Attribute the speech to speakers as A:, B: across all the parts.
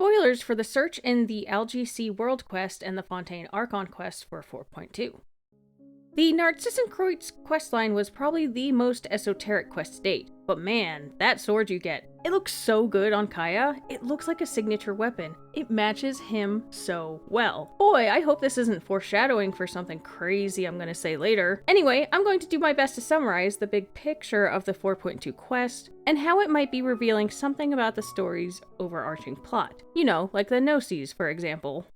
A: spoilers for the Search in the Algae Sea World quest and the Fontaine Archon quest for 4.2. The Narzissenkreuz questline was probably the most esoteric quest to date, but man, that sword you get, it looks so good on Kaeya. It looks like a signature weapon. It matches him so well. Boy, I hope this isn't foreshadowing for something crazy I'm gonna say later. Anyway, I'm going to do my best to summarize the big picture of the 4.2 quest, and how it might be revealing something about the story's overarching plot. You know, like the Gnosis, for example.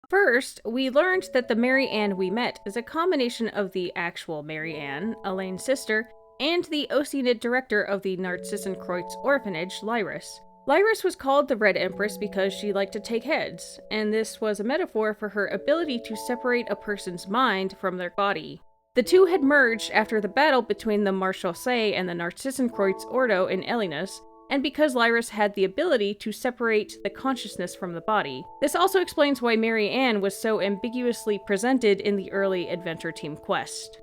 A: First, we learned that the Mary-Ann we met is a combination of the actual Mary-Ann, Elaine's sister, and the Oceanid director of the Narzissenkreuz orphanage, Lyris. Lyris was called the Red Empress because she liked to take heads, and this was a metaphor for her ability to separate a person's mind from their body. The two had merged after the battle between the Marchese and the Narzissenkreuz Ordo in Elinus, and because Lyris had the ability to separate the consciousness from the body. This also explains why Mary-Ann was so ambiguously presented in the early Adventure Team quest.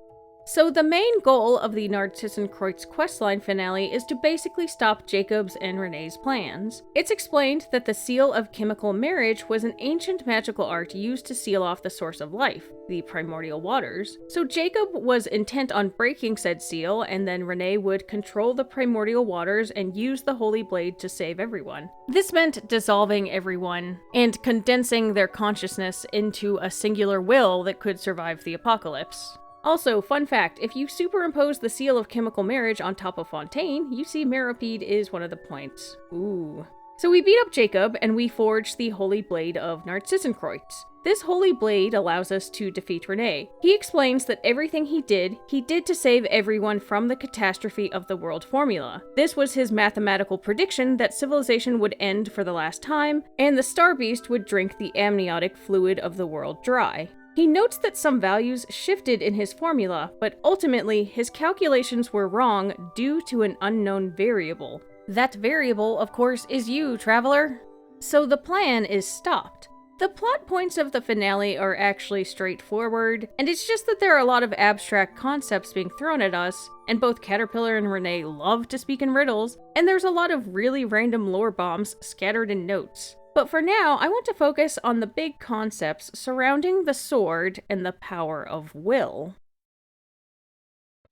A: So the main goal of the Narzissenkreuz questline finale is to basically stop Jakob's and Rene's plans. It's explained that the seal of chemical marriage was an ancient magical art used to seal off the source of life, the primordial waters. So Jakob was intent on breaking said seal, and then Rene would control the primordial waters and use the Holy Blade to save everyone. This meant dissolving everyone and condensing their consciousness into a singular will that could survive the apocalypse. Also, fun fact, if you superimpose the seal of chemical marriage on top of Fontaine, you see Mary-Ann is one of the points. Ooh. So we beat up Jakob, and we forged the Holy Blade of Narzissenkreuz. This Holy Blade allows us to defeat Rene. He explains that everything he did to save everyone from the catastrophe of the world formula. This was his mathematical prediction that civilization would end for the last time, and the Star Beast would drink the amniotic fluid of the world dry. He notes that some values shifted in his formula, but ultimately his calculations were wrong due to an unknown variable. That variable, of course, is you, traveler. So the plan is stopped. The plot points of the finale are actually straightforward, and it's just that there are a lot of abstract concepts being thrown at us, and both Caterpillar and Rene love to speak in riddles, and there's a lot of really random lore bombs scattered in notes. But for now, I want to focus on the big concepts surrounding the sword and the power of will.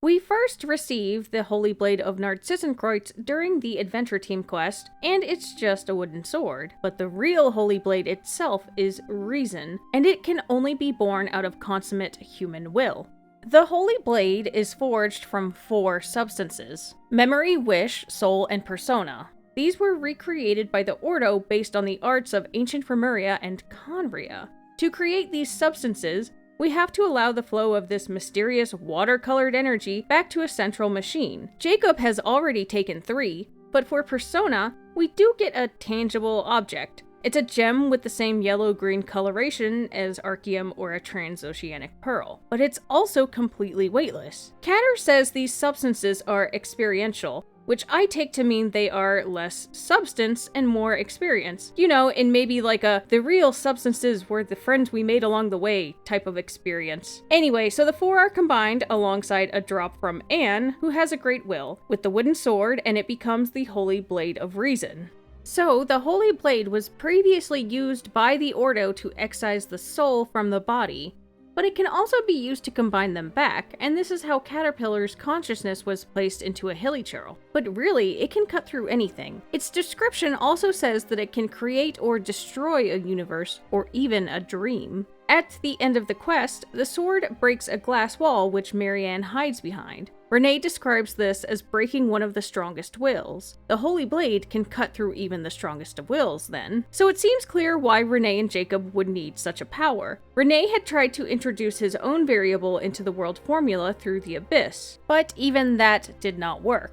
A: We first received the Holy Blade of Narzissenkreuz during the Adventure Team quest, and it's just a wooden sword. But the real Holy Blade itself is reason, and it can only be born out of consummate human will. The Holy Blade is forged from 4 substances: memory, wish, soul, and persona. These were recreated by the Ordo based on the arts of ancient Remuria and Conria. To create these substances, we have to allow the flow of this mysterious watercolored energy back to a central machine. Jakob has already taken 3, but for persona, we do get a tangible object. It's a gem with the same yellow-green coloration as Archeum or a transoceanic pearl, but it's also completely weightless. Catter says these substances are experiential, which I take to mean they are less substance and more experience. You know, in maybe like the real substances were the friends we made along the way type of experience. Anyway, so the 4 are combined alongside a drop from Anne, who has a great will, with the wooden sword, and it becomes the Holy Blade of Reason. So, the Holy Blade was previously used by the Ordo to excise the soul from the body, but it can also be used to combine them back, and this is how Caterpillar's consciousness was placed into a hilichurl. But really, it can cut through anything. Its description also says that it can create or destroy a universe, or even a dream. At the end of the quest, the sword breaks a glass wall which Mary-Ann hides behind. Rene describes this as breaking one of the strongest wills. The Holy Blade can cut through even the strongest of wills, then. So it seems clear why Rene and Jakob would need such a power. Rene had tried to introduce his own variable into the world formula through the Abyss, but even that did not work.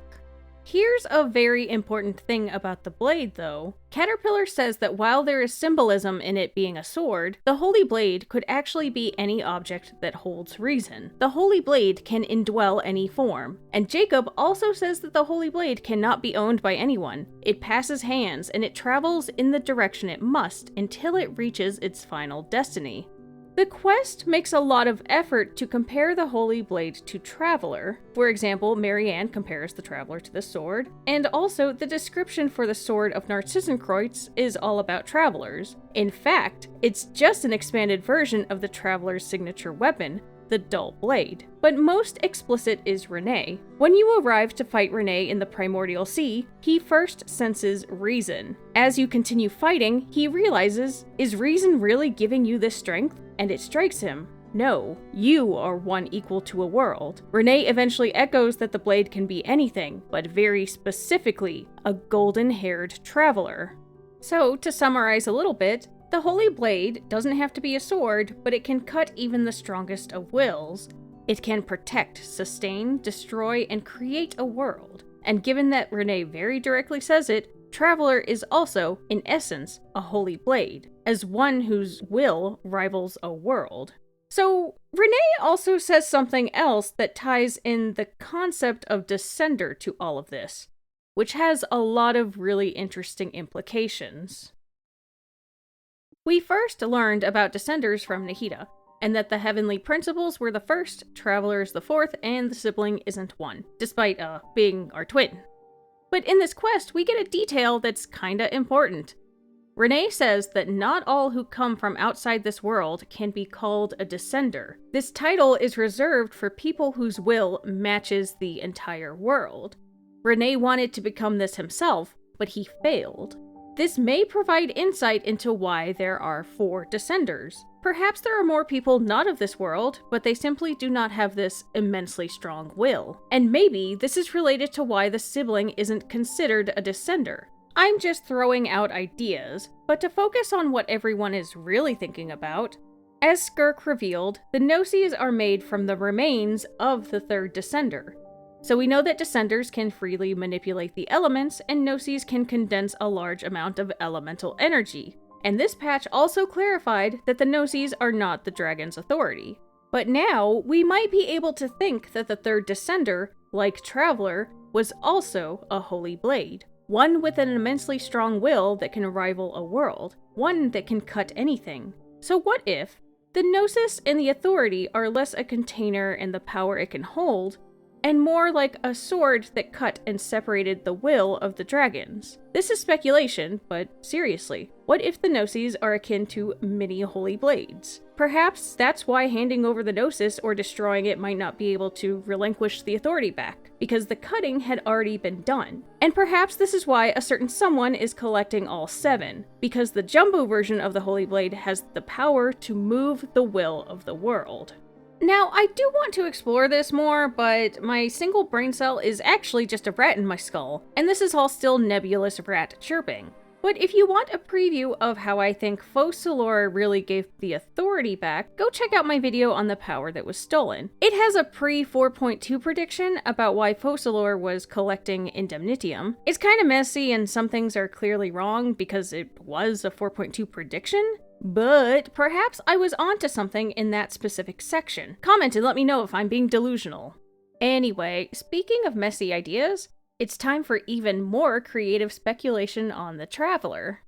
A: Here's a very important thing about the blade, though. Caterpillar says that while there is symbolism in it being a sword, the Holy Blade could actually be any object that holds reason. The Holy Blade can indwell any form. And Jakob also says that the Holy Blade cannot be owned by anyone. It passes hands, and it travels in the direction it must until it reaches its final destiny. The quest makes a lot of effort to compare the Holy Blade to Traveler. For example, Mary-Ann compares the Traveler to the sword, and also the description for the Sword of Narzissenkreuz is all about Travelers. In fact, it's just an expanded version of the Traveler's signature weapon, the dull blade. But most explicit is Rene. When you arrive to fight Rene in the Primordial Sea, he first senses reason. As you continue fighting, he realizes, is reason really giving you this strength? And it strikes him. No, you are one equal to a world. Rene eventually echoes that the blade can be anything, but very specifically, a golden-haired traveler. So, to summarize a little bit, the Holy Blade doesn't have to be a sword, but it can cut even the strongest of wills. It can protect, sustain, destroy, and create a world. And given that Rene very directly says it, Traveler is also, in essence, a Holy Blade, as one whose will rivals a world. So, Rene also says something else that ties in the concept of Descender to all of this, which has a lot of really interesting implications. We first learned about Descenders from Nahida, and that the Heavenly Principles were the first, Traveler is the fourth, and the sibling isn't one, despite, being our twin. But in this quest, we get a detail that's kinda important. Rene says that not all who come from outside this world can be called a Descender. This title is reserved for people whose will matches the entire world. Rene wanted to become this himself, but he failed. This may provide insight into why there are 4 Descenders. Perhaps there are more people not of this world, but they simply do not have this immensely strong will. And maybe this is related to why the sibling isn't considered a Descender. I'm just throwing out ideas, but to focus on what everyone is really thinking about, as Skirk revealed, the Gnosis are made from the remains of the 3rd Descender. So we know that Descenders can freely manipulate the elements, and Gnosis can condense a large amount of elemental energy. And this patch also clarified that the Gnosis are not the dragon's authority. But now, we might be able to think that the 3rd Descender, like Traveler, was also a Holy Blade. One with an immensely strong will that can rival a world. One that can cut anything. So what if the Gnosis and the authority are less a container and the power it can hold, and more like a sword that cut and separated the will of the dragons? This is speculation, but seriously, what if the Gnosis are akin to mini Holy Blades? Perhaps that's why handing over the Gnosis or destroying it might not be able to relinquish the authority back, because the cutting had already been done. And perhaps this is why a certain someone is collecting all 7, because the Jumbo version of the Holy Blade has the power to move the will of the world. Now, I do want to explore this more, but my single brain cell is actually just a rat in my skull, and this is all still nebulous rat chirping. But if you want a preview of how I think Focalors really gave the authority back, go check out my video on the power that was stolen. It has a pre-4.2 prediction about why Focalors was collecting Indemnitium. It's kinda messy and some things are clearly wrong because it was a 4.2 prediction, but perhaps I was onto something in that specific section. Comment and let me know if I'm being delusional. Anyway, speaking of messy ideas, it's time for even more creative speculation on the Traveler.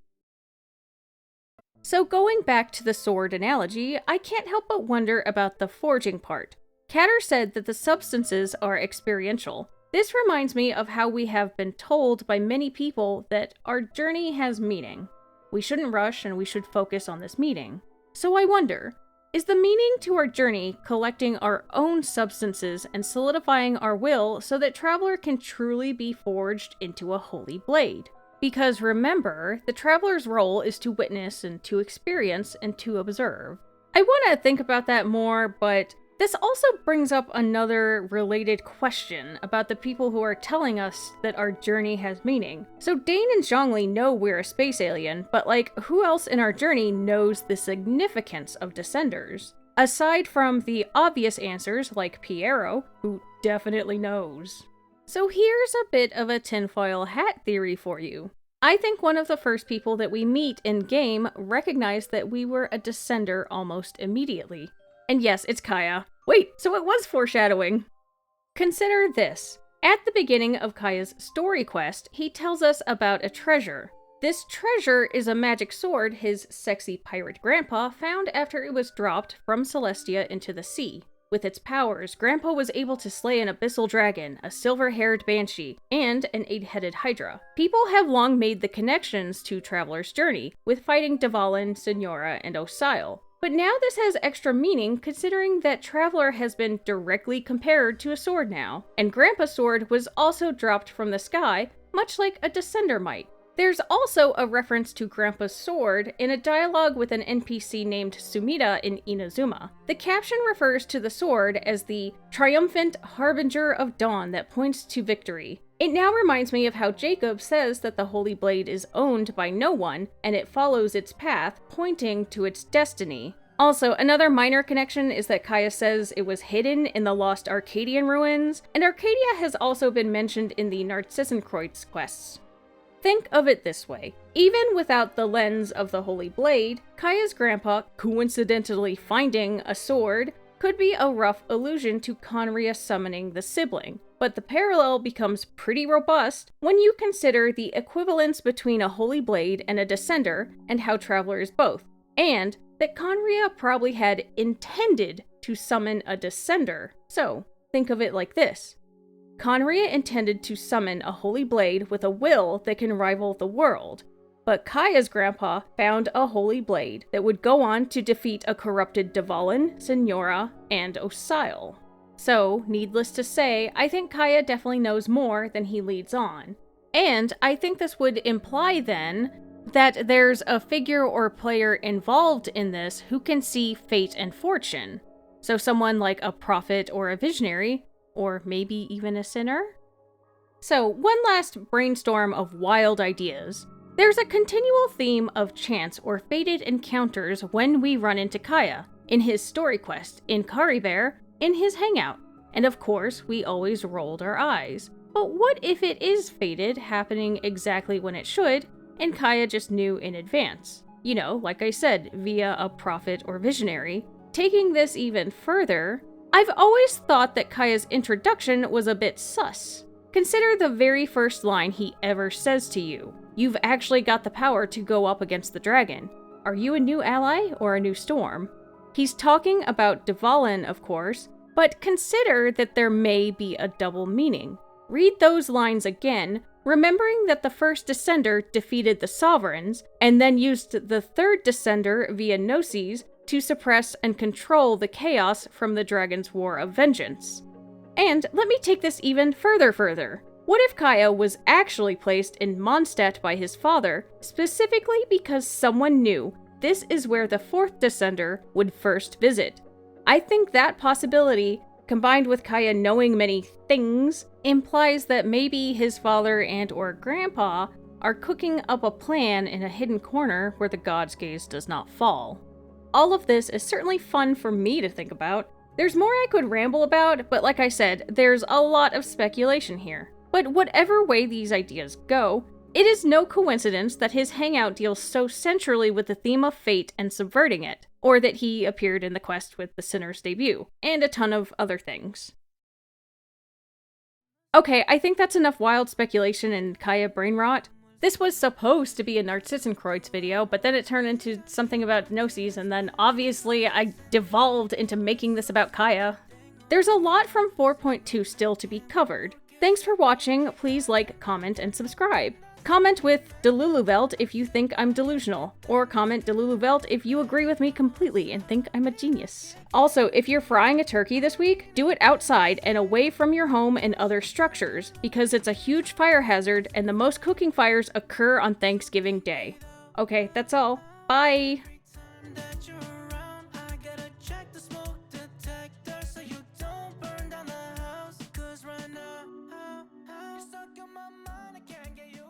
A: So going back to the sword analogy, I can't help but wonder about the forging part. Catter said that the substances are experiential. This reminds me of how we have been told by many people that our journey has meaning. We shouldn't rush and we should focus on this meaning. So I wonder, is the meaning to our journey collecting our own substances and solidifying our will so that Traveler can truly be forged into a Holy Blade? Because remember, the Traveler's role is to witness and to experience and to observe. I want to think about that more, but this also brings up another related question about the people who are telling us that our journey has meaning. So Dane and Zhongli know we're a space alien, but who else in our journey knows the significance of Descenders? Aside from the obvious answers like Piero, who definitely knows. So here's a bit of a tinfoil hat theory for you. I think one of the first people that we meet in-game recognized that we were a Descender almost immediately. And yes, it's Kaeya. Wait, so it was foreshadowing. Consider this. At the beginning of Kaeya's story quest, he tells us about a treasure. This treasure is a magic sword his sexy pirate grandpa found after it was dropped from Celestia into the sea. With its powers, Grandpa was able to slay an abyssal dragon, a silver-haired banshee, and an 8-headed hydra. People have long made the connections to Traveler's Journey, with fighting Dvalin, Signora, and Osile. But now this has extra meaning considering that Traveler has been directly compared to a sword now, and Grandpa's sword was also dropped from the sky, much like a Descender might. There's also a reference to Grandpa's sword in a dialogue with an NPC named Sumida in Inazuma. The caption refers to the sword as the triumphant harbinger of dawn that points to victory. It now reminds me of how Jakob says that the Holy Blade is owned by no one, and it follows its path, pointing to its destiny. Also, another minor connection is that Kaeya says it was hidden in the lost Arcadian ruins, and Arcadia has also been mentioned in the Narzissenkreuz quests. Think of it this way. Even without the lens of the Holy Blade, Kaeya's grandpa coincidentally finding a sword could be a rough allusion to Conria summoning the sibling. But the parallel becomes pretty robust when you consider the equivalence between a Holy Blade and a Descender and how Traveler is both, and that Conria probably had intended to summon a Descender. So, think of it like this. Conria intended to summon a Holy Blade with a will that can rival the world, but Kaeya's grandpa found a Holy Blade that would go on to defeat a corrupted Dvalin, Signora, and Osile. So, needless to say, I think Kaeya definitely knows more than he leads on. And I think this would imply then that there's a figure or player involved in this who can see fate and fortune. So someone like a prophet or a visionary, or maybe even a sinner? So, one last brainstorm of wild ideas. There's a continual theme of chance or fated encounters when we run into Kaeya, in his story quest, in Caribert, in his hangout, and of course, we always rolled our eyes. But what if it is fated, happening exactly when it should, and Kaeya just knew in advance? You know, like I said, via a prophet or visionary. Taking this even further, I've always thought that Kaeya's introduction was a bit sus. Consider the very first line he ever says to you. You've actually got the power to go up against the dragon. Are you a new ally or a new storm? He's talking about Dvalin, of course, but consider that there may be a double meaning. Read those lines again, remembering that the first Descender defeated the Sovereigns, and then used the third Descender via Gnosis to suppress and control the chaos from the dragon's war of vengeance. And let me take this even further. What if Kaeya was actually placed in Mondstadt by his father, specifically because someone knew this is where the fourth Descender would first visit? I think that possibility, combined with Kaeya knowing many things, implies that maybe his father and or grandpa are cooking up a plan in a hidden corner where the god's gaze does not fall. All of this is certainly fun for me to think about. There's more I could ramble about, but like I said, there's a lot of speculation here. But whatever way these ideas go, it is no coincidence that his hangout deals so centrally with the theme of fate and subverting it, or that he appeared in the quest with the Sinner's debut, and a ton of other things. Okay, I think that's enough wild speculation and Kaeya brain rot. This was supposed to be a Narzissenkreuz video, but then it turned into something about Gnosis, and then obviously I devolved into making this about Kaeya. There's a lot from 4.2 still to be covered. Thanks for watching, please like, comment, and subscribe. Comment with Deluluvelt if you think I'm delusional, or comment Deluluvelt if you agree with me completely and think I'm a genius. Also, if you're frying a turkey this week, do it outside and away from your home and other structures, because it's a huge fire hazard and the most cooking fires occur on Thanksgiving Day. Okay, that's all. Bye! Stuck in my mind, I can't get you